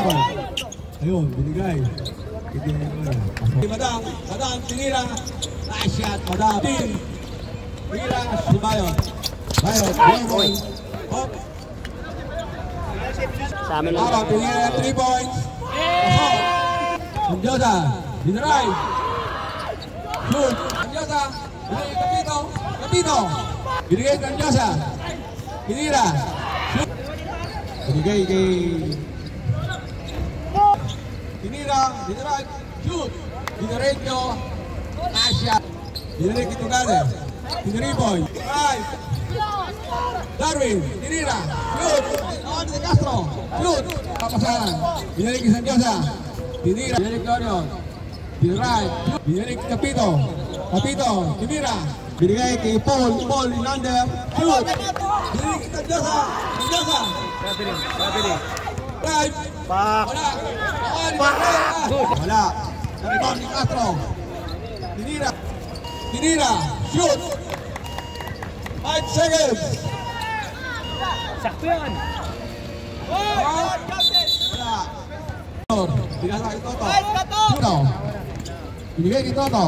Paul. Ayun, binigay. Madam, tinira. Nice shot, Madam. Tinira, si Bayon. Bayon, hop. Sa amin lang. Tinira, 3 points. Sandyosa, dinarive. Shoot, Sandyosa. Kapito. Binigay Sandyosa. Tinira. Shoot. Binigay kay... Tinira, dinarive. Shoot. Dinaretso. Asya. Dinaretso ito gane. Tinariboy. Drive. Darwin. Tinira. Shoot. Awan de Castro. Shoot. Papasaran. Dinaretso kay Sandyosa. Tinira. Dinaretso kay Orion. Dinarive. Dinaretso kay Kapito. Tinira. Binigay kay Paul Inander. Shoot. Dinaretso kay Sandyosa. Drive. Wala. Rebound ni Castro. Tinira. Shoot. 5 seconds. Sakto yan. Wala. Binasa kay Toto. Binigay kay Toto.